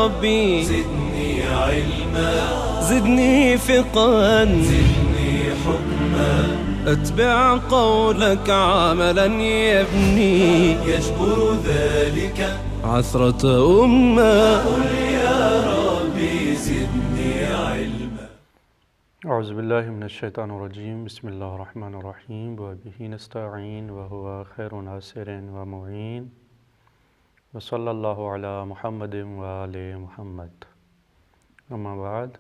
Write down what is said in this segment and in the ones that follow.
ربي زدني علما زدني فقها زدني حكما أتبع قولك عملا يبني يجبر ذلك عثرة أمة. قل يا ربي زدني علما. اعوذ باللہ من الشیطان الرجیم. بسم اللہ الرحمن الرحیم. وبہ نستعین وہو خیر ناصر ومعین. وصلی اللہ علی محمد وآل محمد. اما بعد.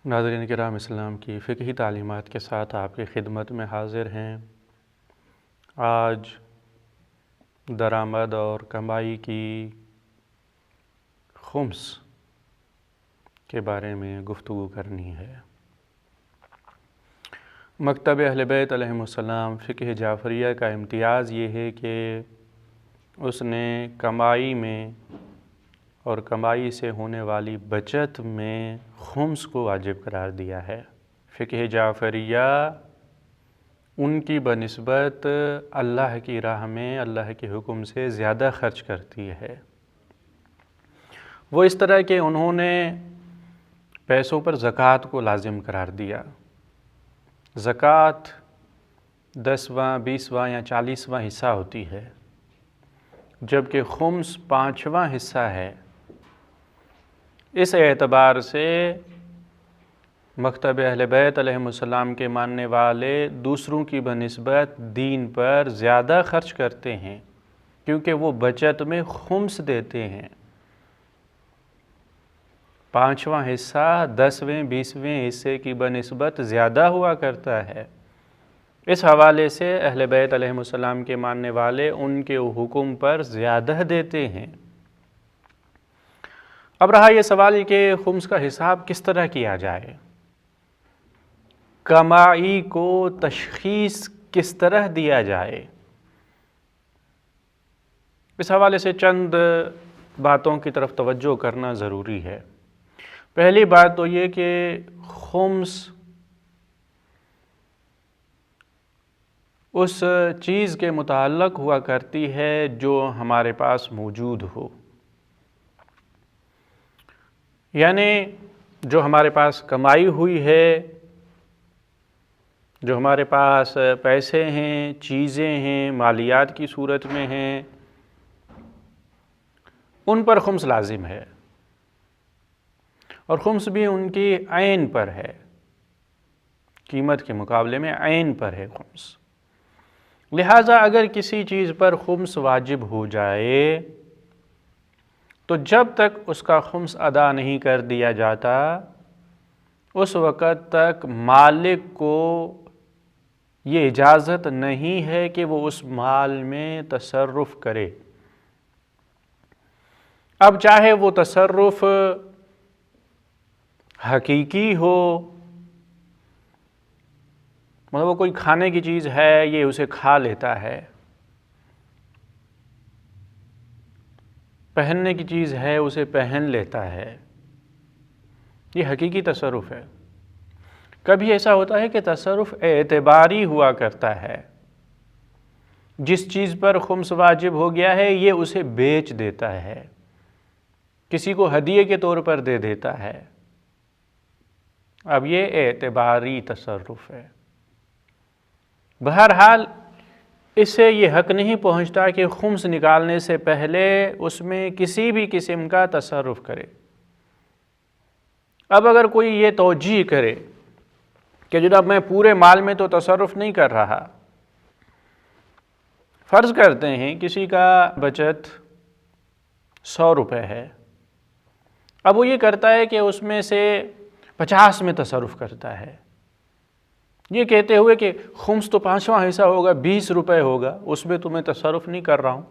ناظرین کرام، اسلام کی فقہی تعلیمات کے ساتھ آپ کی خدمت میں حاضر ہیں. آج درآمد اور کمائی کی خمس کے بارے میں گفتگو کرنی ہے. مکتب اہل بیت علیہم السلام فقہ جعفریہ کا امتیاز یہ ہے کہ اس نے کمائی میں اور کمائی سے ہونے والی بچت میں خمس کو واجب قرار دیا ہے. فقہ جعفریہ ان کی بنسبت اللہ کی راہ میں اللہ کے حکم سے زیادہ خرچ کرتی ہے. وہ اس طرح کہ انہوں نے پیسوں پر زکوٰۃ کو لازم قرار دیا. زکوٰۃ 10واں 20واں یا 40واں حصہ ہوتی ہے، جبکہ خمس 5واں حصہ ہے. اس اعتبار سے مکتب اہل بیت علیہم السلام کے ماننے والے دوسروں کی بنسبت دین پر زیادہ خرچ کرتے ہیں، کیونکہ وہ بچت میں خمس دیتے ہیں. 5واں حصہ 10ویں 20ویں حصے کی بنسبت زیادہ ہوا کرتا ہے. اس حوالے سے اہل بیت علیہم السلام کے ماننے والے ان کے حکم پر زیادہ دیتے ہیں. اب رہا یہ سوال کہ خمس کا حساب کس طرح کیا جائے، کمائی کو تشخیص کس طرح دیا جائے. اس حوالے سے چند باتوں کی طرف توجہ کرنا ضروری ہے. پہلی بات تو یہ کہ خمس اس چیز کے متعلق ہوا کرتی ہے جو ہمارے پاس موجود ہو، یعنی جو ہمارے پاس کمائی ہوئی ہے، جو ہمارے پاس پیسے ہیں، چیزیں ہیں، مالیات کی صورت میں ہیں، ان پر خمس لازم ہے. اور خمس بھی ان کی عین پر ہے، قیمت کے مقابلے میں عین پر ہے خمس. لہٰذا اگر کسی چیز پر خمس واجب ہو جائے تو جب تک اس کا خمس ادا نہیں کر دیا جاتا اس وقت تک مالک کو یہ اجازت نہیں ہے کہ وہ اس مال میں تصرف کرے. اب چاہے وہ تصرف حقیقی ہو، مطلب وہ کوئی کھانے کی چیز ہے، یہ اسے کھا لیتا ہے، پہننے کی چیز ہے، اسے پہن لیتا ہے، یہ حقیقی تصرف ہے. کبھی ایسا ہوتا ہے کہ تصرف اعتباری ہوا کرتا ہے. جس چیز پر خمس واجب ہو گیا ہے یہ اسے بیچ دیتا ہے، کسی کو ہدیے کے طور پر دے دیتا ہے. اب یہ اعتباری تصرف ہے. بہرحال اس سے یہ حق نہیں پہنچتا کہ خمس نکالنے سے پہلے اس میں کسی بھی قسم کا تصرف کرے. اب اگر کوئی یہ توجیہ کرے کہ جناب میں پورے مال میں تو تصرف نہیں کر رہا، فرض کرتے ہیں کسی کا بچت 100 روپے ہے، اب وہ یہ کرتا ہے کہ اس میں سے 50 میں تصرف کرتا ہے، یہ کہتے ہوئے کہ خمس تو 5واں حصہ ہوگا، 20 روپے ہوگا، اس میں تو میں تصرف نہیں کر رہا ہوں،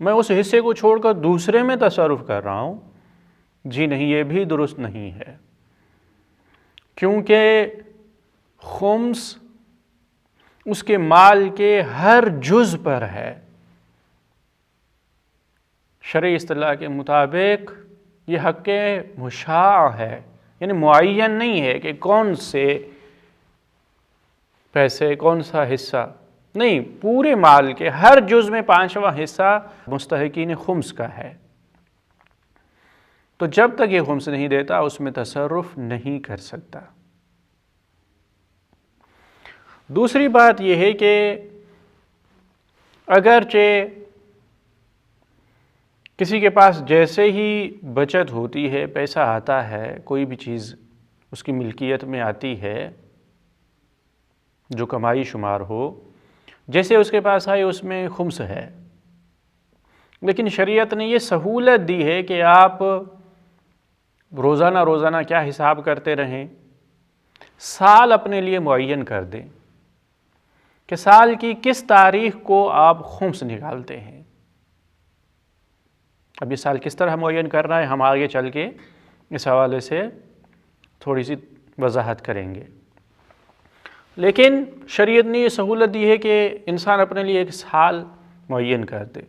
میں اس حصے کو چھوڑ کر دوسرے میں تصرف کر رہا ہوں. جی نہیں، یہ بھی درست نہیں ہے، کیونکہ خمس اس کے مال کے ہر جز پر ہے. شرعی اصطلاح کے مطابق یہ حق مشاع ہے، یعنی معین نہیں ہے کہ کون سے پیسے، کون سا حصہ نہیں، پورے مال کے ہر جز میں 5واں حصہ مستحقین خمس کا ہے. تو جب تک یہ خمس نہیں دیتا اس میں تصرف نہیں کر سکتا. دوسری بات یہ ہے کہ اگرچہ کسی کے پاس جیسے ہی بچت ہوتی ہے، پیسہ آتا ہے، کوئی بھی چیز اس کی ملکیت میں آتی ہے جو کمائی شمار ہو، جیسے اس کے پاس آئے اس میں خمس ہے، لیکن شریعت نے یہ سہولت دی ہے کہ آپ روزانہ کیا حساب کرتے رہیں، سال اپنے لیے معین کر دیں کہ سال کی کس تاریخ کو آپ خمس نکالتے ہیں. اب یہ سال کس طرح معین کرنا ہے ہم آگے چل کے اس حوالے سے تھوڑی سی وضاحت کریں گے. لیکن شریعت نے یہ سہولت دی ہے کہ انسان اپنے لیے ایک سال معین کر دے،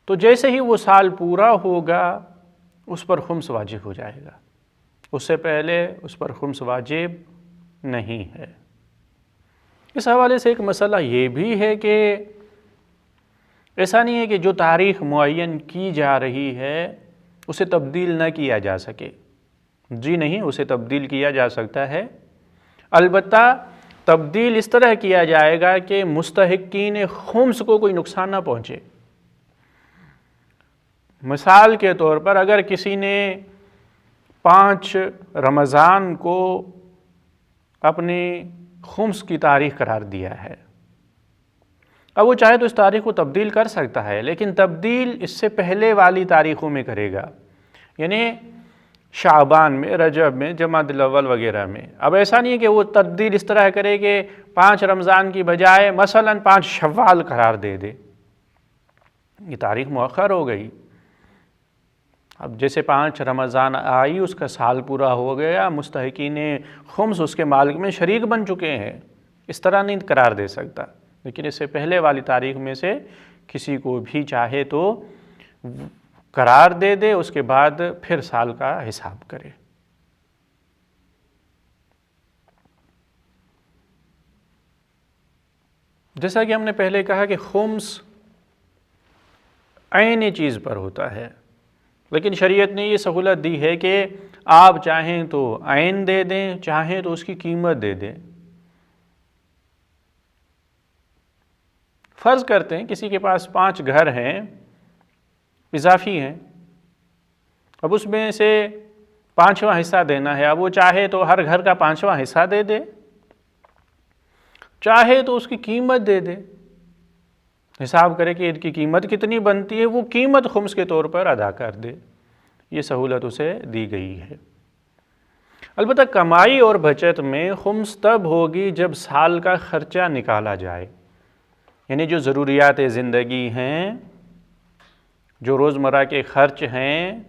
تو جیسے ہی وہ سال پورا ہوگا اس پر خمس واجب ہو جائے گا، اس سے پہلے اس پر خمس واجب نہیں ہے. اس حوالے سے ایک مسئلہ یہ بھی ہے کہ ایسا نہیں ہے کہ جو تاریخ معین کی جا رہی ہے اسے تبدیل نہ کیا جا سکے. جی نہیں، اسے تبدیل کیا جا سکتا ہے، البتہ تبدیل اس طرح کیا جائے گا کہ مستحقین خمس کو کوئی نقصان نہ پہنچے. مثال کے طور پر اگر کسی نے 5 رمضان کو اپنی خمس کی تاریخ قرار دیا ہے، اب وہ چاہے تو اس تاریخ کو تبدیل کر سکتا ہے، لیکن تبدیل اس سے پہلے والی تاریخوں میں کرے گا، یعنی شعبان میں، رجب میں، جمادی الاول وغیرہ میں. اب ایسا نہیں ہے کہ وہ تبدیل اس طرح کرے کہ 5 رمضان کی بجائے مثلاً 5 شوال قرار دے دے، یہ تاریخ مؤخر ہو گئی. اب جیسے 5 رمضان آئی اس کا سال پورا ہو گیا، مستحقین خمس اس کے مالک میں شریک بن چکے ہیں، اس طرح نہیں قرار دے سکتا. لیکن اس سے پہلے والی تاریخ میں سے کسی کو بھی چاہے تو قرار دے دے، اس کے بعد پھر سال کا حساب کرے. جیسا کہ ہم نے پہلے کہا کہ خمس عین چیز پر ہوتا ہے، لیکن شریعت نے یہ سہولت دی ہے کہ آپ چاہیں تو عین دے دیں، چاہیں تو اس کی قیمت دے دیں. فرض کرتے ہیں کسی کے پاس 5 گھر ہیں، اضافی ہیں، اب اس میں سے 5واں حصہ دینا ہے. اب وہ چاہے تو ہر گھر کا 5واں حصہ دے دے، چاہے تو اس کی قیمت دے دے، حساب کرے کہ ان کی قیمت کتنی بنتی ہے، وہ قیمت خمس کے طور پر ادا کر دے. یہ سہولت اسے دی گئی ہے. البتہ کمائی اور بچت میں خمس تب ہوگی جب سال کا خرچہ نکالا جائے، یعنی جو ضروریات زندگی ہیں، جو روزمرہ کے خرچ ہیں،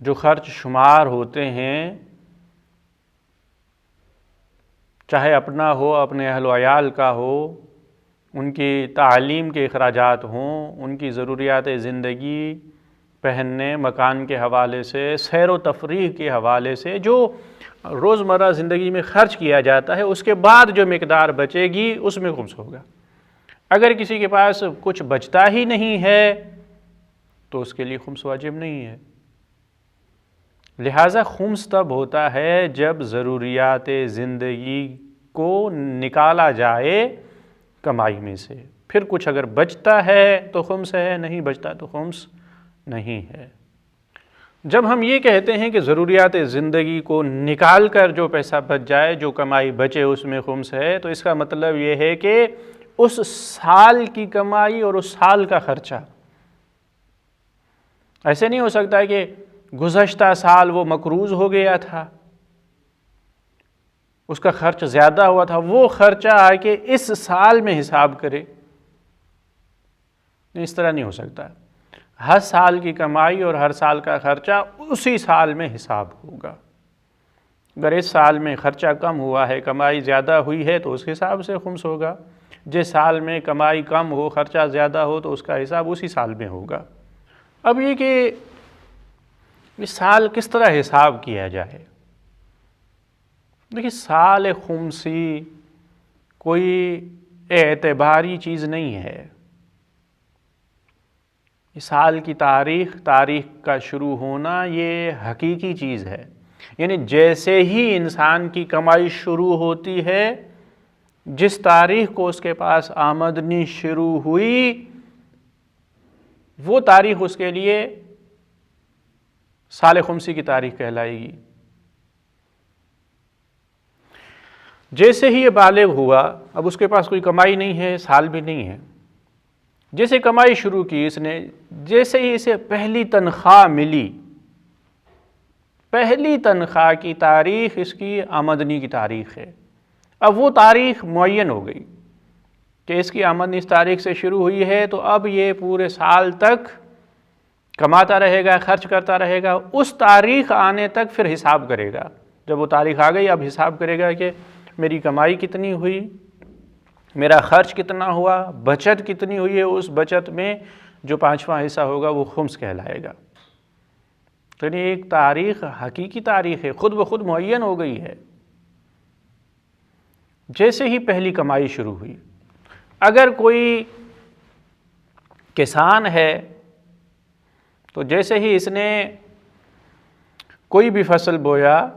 جو خرچ شمار ہوتے ہیں، چاہے اپنا ہو، اپنے اہل و عیال کا ہو، ان کی تعلیم کے اخراجات ہوں، ان کی ضروریات زندگی، پہننے مکان کے حوالے سے، سیر و تفریح کے حوالے سے جو روزمرہ زندگی میں خرچ کیا جاتا ہے، اس کے بعد جو مقدار بچے گی اس میں خمس ہوگا. اگر کسی کے پاس کچھ بچتا ہی نہیں ہے تو اس کے لیے خمس واجب نہیں ہے. لہٰذا خمس تب ہوتا ہے جب ضروریات زندگی کو نکالا جائے کمائی میں سے، پھر کچھ اگر بچتا ہے تو خمس ہے، نہیں بچتا تو خمس نہیں ہے. جب ہم یہ کہتے ہیں کہ ضروریات زندگی کو نکال کر جو پیسہ بچ جائے، جو کمائی بچے اس میں خمس ہے، تو اس کا مطلب یہ ہے کہ اس سال کی کمائی اور اس سال کا خرچہ. ایسے نہیں ہو سکتا کہ گزشتہ سال وہ مقروض ہو گیا تھا، اس کا خرچ زیادہ ہوا تھا، وہ خرچہ آ کے اس سال میں حساب کرے. اس طرح نہیں ہو سکتا. ہر سال کی کمائی اور ہر سال کا خرچہ اسی سال میں حساب ہوگا. اگر اس سال میں خرچہ کم ہوا ہے، کمائی زیادہ ہوئی ہے تو اس حساب سے خمس ہوگا. جس سال میں کمائی کم ہو، خرچہ زیادہ ہو تو اس کا حساب اسی سال میں ہوگا. اب یہ کہ اس سال کس طرح حساب کیا جائے، دیکھیے سال خمسی کوئی اعتباری چیز نہیں ہے۔ سال کی تاریخ کا شروع ہونا یہ حقیقی چیز ہے، یعنی جیسے ہی انسان کی کمائی شروع ہوتی ہے، جس تاریخ کو اس کے پاس آمدنی شروع ہوئی، وہ تاریخ اس کے لیے سال خمسی کی تاریخ کہلائے گی۔ جیسے ہی یہ بالغ ہوا، اب اس کے پاس کوئی کمائی نہیں ہے، سال بھی نہیں ہے، جیسے کمائی شروع کی اس نے، جیسے ہی اسے پہلی تنخواہ ملی، پہلی تنخواہ کی تاریخ اس کی آمدنی کی تاریخ ہے۔ اب وہ تاریخ معین ہو گئی کہ اس کی آمدنی اس تاریخ سے شروع ہوئی ہے، تو اب یہ پورے سال تک کماتا رہے گا، خرچ کرتا رہے گا۔ اس تاریخ آنے تک پھر حساب کرے گا۔ جب وہ تاریخ آ گئی، اب حساب کرے گا کہ میری کمائی کتنی ہوئی، میرا خرچ کتنا ہوا، بچت کتنی ہوئی ہے، اس بچت میں جو 5واں حصہ ہوگا وہ خمس کہلائے گا۔ تو یہ ایک تاریخ حقیقی تاریخ ہے، خود بخود معین ہو گئی ہے۔ جیسے ہی پہلی کمائی شروع ہوئی، اگر کوئی کسان ہے تو جیسے ہی اس نے کوئی بھی فصل بویا،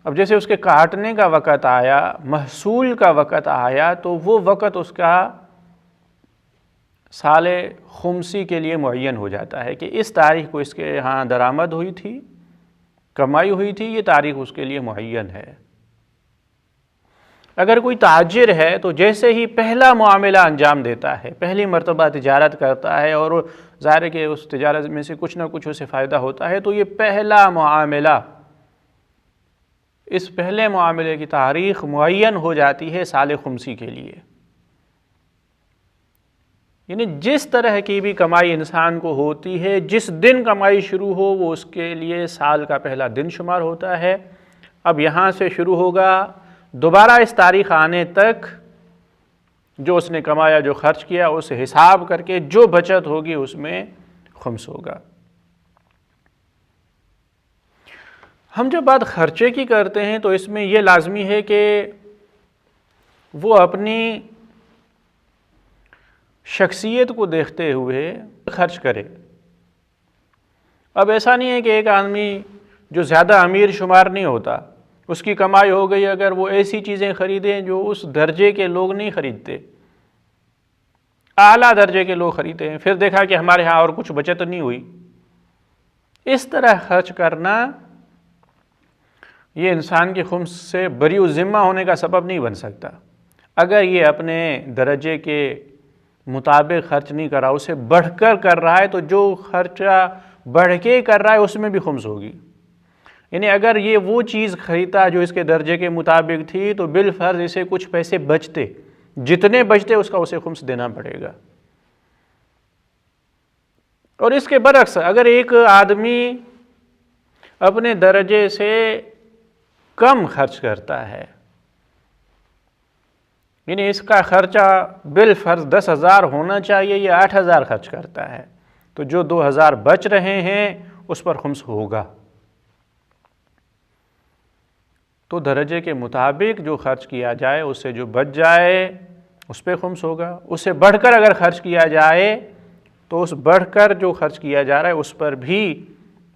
اب جیسے اس کے کاٹنے کا وقت آیا، محصول کا وقت آیا، تو وہ وقت اس کا سال خمسی کے لیے معین ہو جاتا ہے کہ اس تاریخ کو اس کے ہاں درآمد ہوئی تھی، کمائی ہوئی تھی، یہ تاریخ اس کے لیے معین ہے۔ اگر کوئی تاجر ہے تو جیسے ہی پہلا معاملہ انجام دیتا ہے، پہلی مرتبہ تجارت کرتا ہے، اور ظاہر ہے کہ اس تجارت میں سے کچھ نہ کچھ اسے فائدہ ہوتا ہے، تو یہ پہلا معاملہ، اس پہلے معاملے کی تاریخ معین ہو جاتی ہے سال خمسی کے لیے۔ یعنی جس طرح کی بھی کمائی انسان کو ہوتی ہے، جس دن کمائی شروع ہو، وہ اس کے لیے سال کا پہلا دن شمار ہوتا ہے۔ اب یہاں سے شروع ہوگا، دوبارہ اس تاریخ آنے تک جو اس نے کمایا، جو خرچ کیا، اسے حساب کر کے جو بچت ہوگی اس میں خمس ہوگا۔ ہم جب بات خرچے کی کرتے ہیں تو اس میں یہ لازمی ہے کہ وہ اپنی شخصیت کو دیکھتے ہوئے خرچ کرے۔ اب ایسا نہیں ہے کہ ایک آدمی جو زیادہ امیر شمار نہیں ہوتا، اس کی کمائی ہو گئی، اگر وہ ایسی چیزیں خریدیں جو اس درجے کے لوگ نہیں خریدتے، اعلیٰ درجے کے لوگ خریدتے ہیں، پھر دیکھا کہ ہمارے ہاں اور کچھ بچت نہیں ہوئی، اس طرح خرچ کرنا یہ انسان کی خمس سے بری الذمہ ہونے کا سبب نہیں بن سکتا۔ اگر یہ اپنے درجے کے مطابق خرچ نہیں کر رہا، اسے بڑھ کر کر رہا ہے، تو جو خرچہ بڑھ کے کر رہا ہے اس میں بھی خمس ہوگی۔ یعنی اگر یہ وہ چیز خریدتا جو اس کے درجے کے مطابق تھی، تو بالفرض اسے کچھ پیسے بچتے، جتنے بچتے اس کا اسے خمس دینا پڑے گا۔ اور اس کے برعکس اگر ایک آدمی اپنے درجے سے کم خرچ کرتا ہے، یعنی اس کا خرچہ بالفرض 10,000 ہونا چاہیے، یہ 8,000 خرچ کرتا ہے، تو جو 2,000 بچ رہے ہیں اس پر خمس ہوگا۔ تو درجے کے مطابق جو خرچ کیا جائے، اس سے جو بچ جائے اس پہ خمس ہوگا۔ اس سے بڑھ کر اگر خرچ کیا جائے تو اس بڑھ کر جو خرچ کیا جا رہا ہے اس پر بھی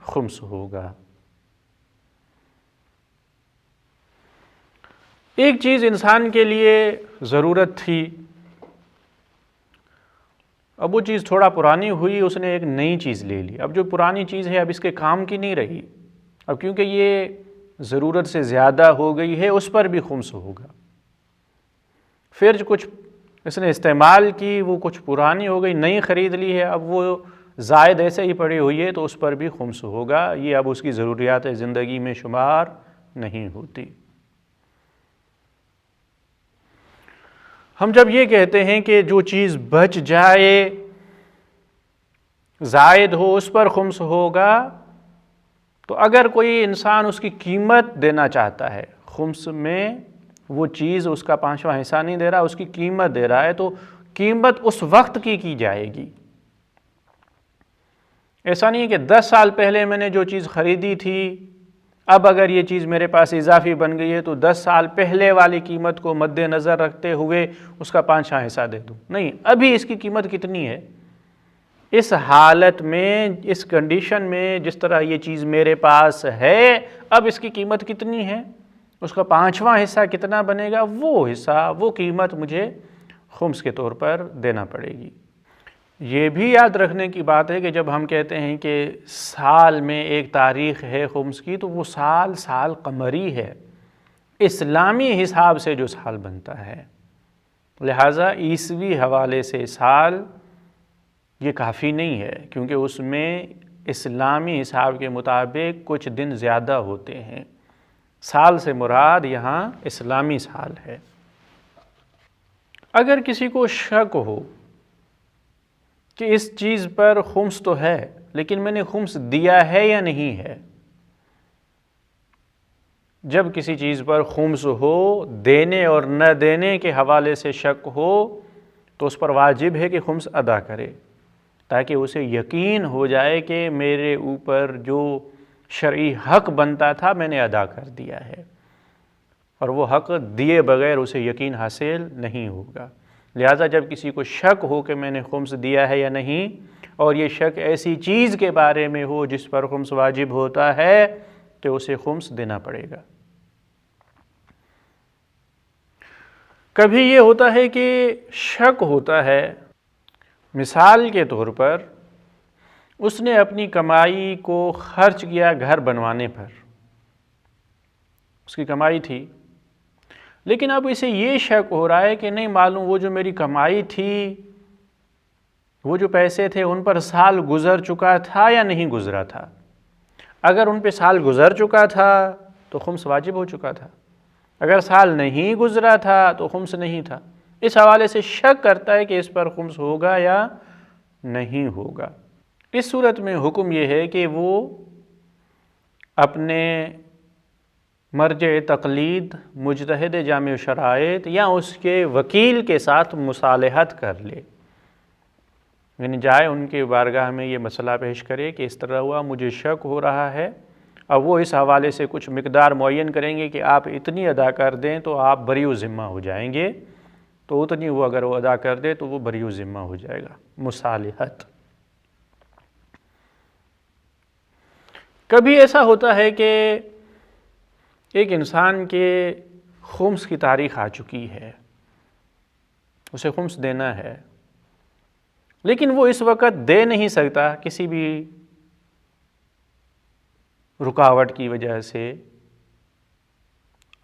خمس ہوگا۔ ایک چیز انسان کے لیے ضرورت تھی، اب وہ چیز تھوڑا پرانی ہوئی، اس نے ایک نئی چیز لے لی، اب جو پرانی چیز ہے اب اس کے کام کی نہیں رہی، اب کیونکہ یہ ضرورت سے زیادہ ہو گئی ہے، اس پر بھی خمس ہوگا۔ پھر جو کچھ اس نے استعمال کی وہ کچھ پرانی ہو گئی، نئی خرید لی ہے، اب وہ زائد ایسے ہی پڑی ہوئی ہے، تو اس پر بھی خمس ہوگا۔ یہ اب اس کی ضروریات زندگی میں شمار نہیں ہوتی۔ ہم جب یہ کہتے ہیں کہ جو چیز بچ جائے، زائد ہو، اس پر خمس ہوگا، تو اگر کوئی انسان اس کی قیمت دینا چاہتا ہے، خمس میں وہ چیز اس کا 5واں حصہ نہیں دے رہا، اس کی قیمت دے رہا ہے، تو قیمت اس وقت کی جائے گی۔ ایسا نہیں ہے کہ 10 سال پہلے میں نے جو چیز خریدی تھی، اب اگر یہ چیز میرے پاس اضافی بن گئی ہے تو 10 سال پہلے والی قیمت کو مد نظر رکھتے ہوئے اس کا 5 حصہ دے دوں. نہیں، ابھی اس کی قیمت کتنی ہے؟ اس حالت میں، اس کنڈیشن میں جس طرح یہ چیز میرے پاس ہے، اب اس کی قیمت کتنی ہے، اس کا 5واں حصہ کتنا بنے گا، وہ حصہ، وہ قیمت مجھے خمس کے طور پر دینا پڑے گی. یہ بھی یاد رکھنے کی بات ہے کہ جب ہم کہتے ہیں کہ سال میں ایک تاریخ ہے خمس کی، تو وہ سال قمری ہے، اسلامی حساب سے جو سال بنتا ہے. لہٰذا عیسوی حوالے سے سال یہ کافی نہیں ہے، کیونکہ اس میں اسلامی حساب کے مطابق کچھ دن زیادہ ہوتے ہیں. سال سے مراد یہاں اسلامی سال ہے. اگر کسی کو شک ہو کہ اس چیز پر خمس تو ہے لیکن میں نے خمس دیا ہے یا نہیں ہے، جب کسی چیز پر خمس ہو، دینے اور نہ دینے کے حوالے سے شک ہو، تو اس پر واجب ہے کہ خمس ادا کرے، تاکہ اسے یقین ہو جائے کہ میرے اوپر جو شرعی حق بنتا تھا میں نے ادا کر دیا ہے، اور وہ حق دیے بغیر اسے یقین حاصل نہیں ہوگا. لہٰذا جب کسی کو شک ہو کہ میں نے خمس دیا ہے یا نہیں، اور یہ شک ایسی چیز کے بارے میں ہو جس پر خمس واجب ہوتا ہے، تو اسے خمس دینا پڑے گا. کبھی یہ ہوتا ہے کہ شک ہوتا ہے، مثال کے طور پر اس نے اپنی کمائی کو خرچ کیا گھر بنوانے پر، اس کی کمائی تھی، لیکن اب اسے یہ شک ہو رہا ہے کہ نہیں معلوم وہ جو میری کمائی تھی، وہ جو پیسے تھے ان پر سال گزر چکا تھا یا نہیں گزرا تھا. اگر ان پہ سال گزر چکا تھا تو خمس واجب ہو چکا تھا، اگر سال نہیں گزرا تھا تو خمس نہیں تھا. اس حوالے سے شک کرتا ہے کہ اس پر خمس ہوگا یا نہیں ہوگا. اس صورت میں حکم یہ ہے کہ وہ اپنے مرجع تقلید، مجتہد جامع شرائط یا اس کے وکیل کے ساتھ مصالحت کر لے، یعنی جائے ان کے بارگاہ میں یہ مسئلہ پیش کرے کہ اس طرح ہوا، مجھے شک ہو رہا ہے. اب وہ اس حوالے سے کچھ مقدار معین کریں گے کہ آپ اتنی ادا کر دیں تو آپ بری ذمہ ہو جائیں گے، تو اتنی وہ اگر وہ ادا کر دے تو وہ بری ذمہ ہو جائے گا. مصالحت. کبھی ایسا ہوتا ہے کہ ایک انسان کے خمس کی تاریخ آ چکی ہے، اسے خمس دینا ہے، لیکن وہ اس وقت دے نہیں سکتا کسی بھی رکاوٹ کی وجہ سے.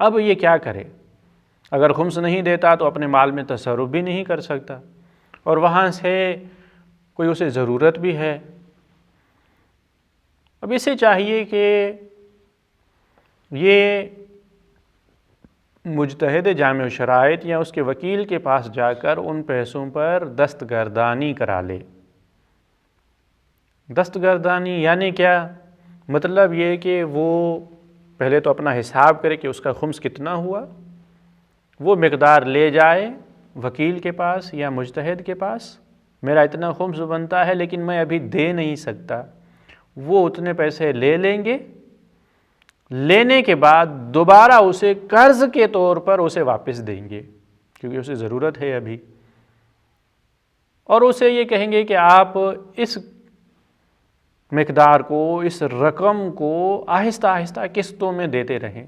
اب یہ کیا کرے؟ اگر خمس نہیں دیتا تو اپنے مال میں تصرف بھی نہیں کر سکتا، اور وہاں سے کوئی اسے ضرورت بھی ہے. اب اسے چاہیے کہ یہ مجتہد جامع شرائط یا اس کے وکیل کے پاس جا کر ان پیسوں پر دستگردانی کرا لے. دستگردانی یعنی کیا؟ مطلب یہ کہ وہ پہلے تو اپنا حساب کرے کہ اس کا خمس کتنا ہوا، وہ مقدار لے جائے وکیل کے پاس یا مجتہد کے پاس، میرا اتنا خمس بنتا ہے لیکن میں ابھی دے نہیں سکتا. وہ اتنے پیسے لے لیں گے، لینے کے بعد دوبارہ اسے قرض کے طور پر اسے واپس دیں گے، کیونکہ اسے ضرورت ہے ابھی، اور اسے یہ کہیں گے کہ آپ اس مقدار کو، اس رقم کو آہستہ آہستہ قسطوں میں دیتے رہیں.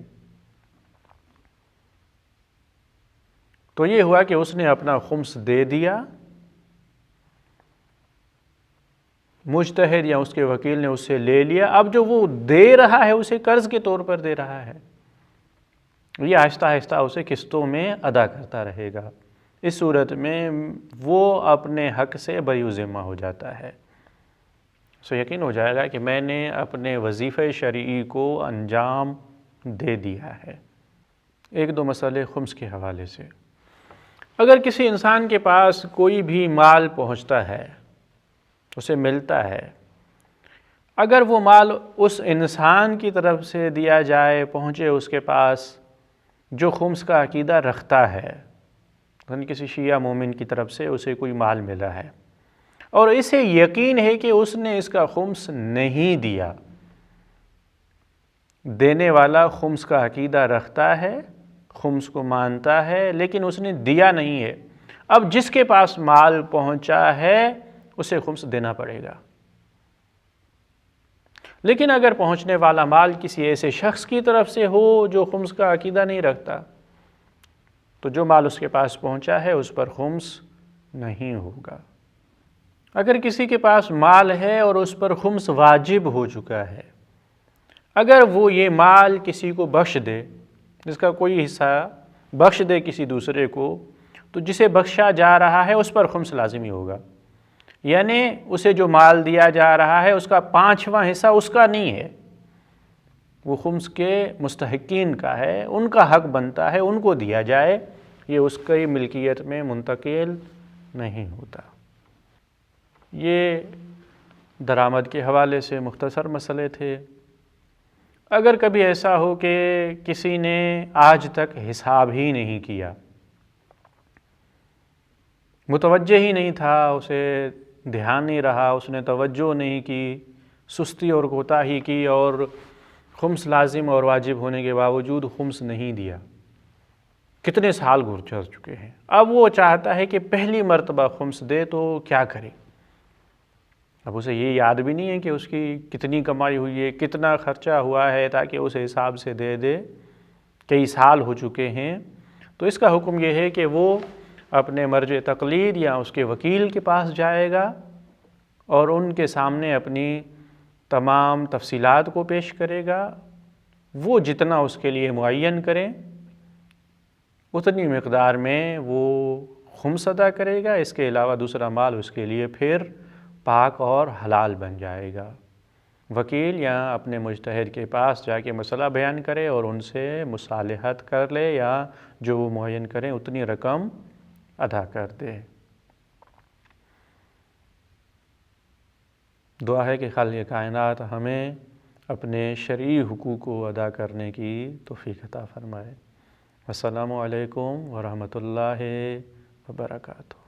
تو یہ ہوا کہ اس نے اپنا خمس دے دیا، مجتہد یا اس کے وکیل نے اس سے لے لیا. اب جو وہ دے رہا ہے اسے قرض کے طور پر دے رہا ہے، یہ آہستہ آہستہ اسے قسطوں میں ادا کرتا رہے گا. اس صورت میں وہ اپنے حق سے بری ذمہ ہو جاتا ہے. سو یقین ہو جائے گا کہ میں نے اپنے وظیفہ شرعی کو انجام دے دیا ہے. ایک دو مسئلے خمس کے حوالے سے. اگر کسی انسان کے پاس کوئی بھی مال پہنچتا ہے، اسے ملتا ہے، اگر وہ مال اس انسان کی طرف سے دیا جائے، پہنچے اس کے پاس جو خمس کا عقیدہ رکھتا ہے، یعنی کسی شیعہ مومن کی طرف سے اسے کوئی مال ملا ہے اور اسے یقین ہے کہ اس نے اس کا خمس نہیں دیا، دینے والا خمس کا عقیدہ رکھتا ہے، خمس کو مانتا ہے، لیکن اس نے دیا نہیں ہے۔ اب جس کے پاس مال پہنچا ہے اسے خمس دینا پڑے گا، لیکن اگر پہنچنے والا مال کسی ایسے شخص کی طرف سے ہو جو خمس کا عقیدہ نہیں رکھتا، تو جو مال اس کے پاس پہنچا ہے اس پر خمس نہیں ہوگا۔ اگر کسی کے پاس مال ہے اور اس پر خمس واجب ہو چکا ہے، اگر وہ یہ مال کسی کو بخش دے، جس کا کوئی حصہ بخش دے کسی دوسرے کو، تو جسے بخشا جا رہا ہے اس پر خمس لازمی ہوگا، یعنی اسے جو مال دیا جا رہا ہے اس کا 5واں حصہ اس کا نہیں ہے، وہ خمس کے مستحقین کا ہے، ان کا حق بنتا ہے ان کو دیا جائے، یہ اس کی ملکیت میں منتقل نہیں ہوتا۔ یہ درآمد کے حوالے سے مختصر مسئلے تھے۔ اگر کبھی ایسا ہو کہ کسی نے آج تک حساب ہی نہیں کیا، متوجہ ہی نہیں تھا، اسے دھیان نہیں رہا، اس نے توجہ نہیں کی، سستی اور کوتاہی کی اور خمس لازم اور واجب ہونے کے باوجود خمس نہیں دیا، کتنے سال گزر چکے ہیں، اب وہ چاہتا ہے کہ پہلی مرتبہ خمس دے، تو کیا کرے؟ اب اسے یہ یاد بھی نہیں ہے کہ اس کی کتنی کمائی ہوئی ہے، کتنا خرچہ ہوا ہے تاکہ اس حساب سے دے دے، کئی سال ہو چکے ہیں، تو اس کا حکم یہ ہے کہ وہ اپنے مرجع تقلید یا اس کے وکیل کے پاس جائے گا اور ان کے سامنے اپنی تمام تفصیلات کو پیش کرے گا، وہ جتنا اس کے لیے معین کریں اتنی مقدار میں وہ خمس ادا کرے گا، اس کے علاوہ دوسرا مال اس کے لیے پھر پاک اور حلال بن جائے گا۔ وکیل یا اپنے مجتہد کے پاس جا کے مسئلہ بیان کرے اور ان سے مصالحت کر لے، یا جو وہ معین کریں اتنی رقم ادا کر دے۔ دعا ہے کہ خالق کائنات ہمیں اپنے شرعی حقوق کو ادا کرنے کی توفیق عطا فرمائے۔ السلام علیکم ورحمۃ اللہ وبرکاتہ۔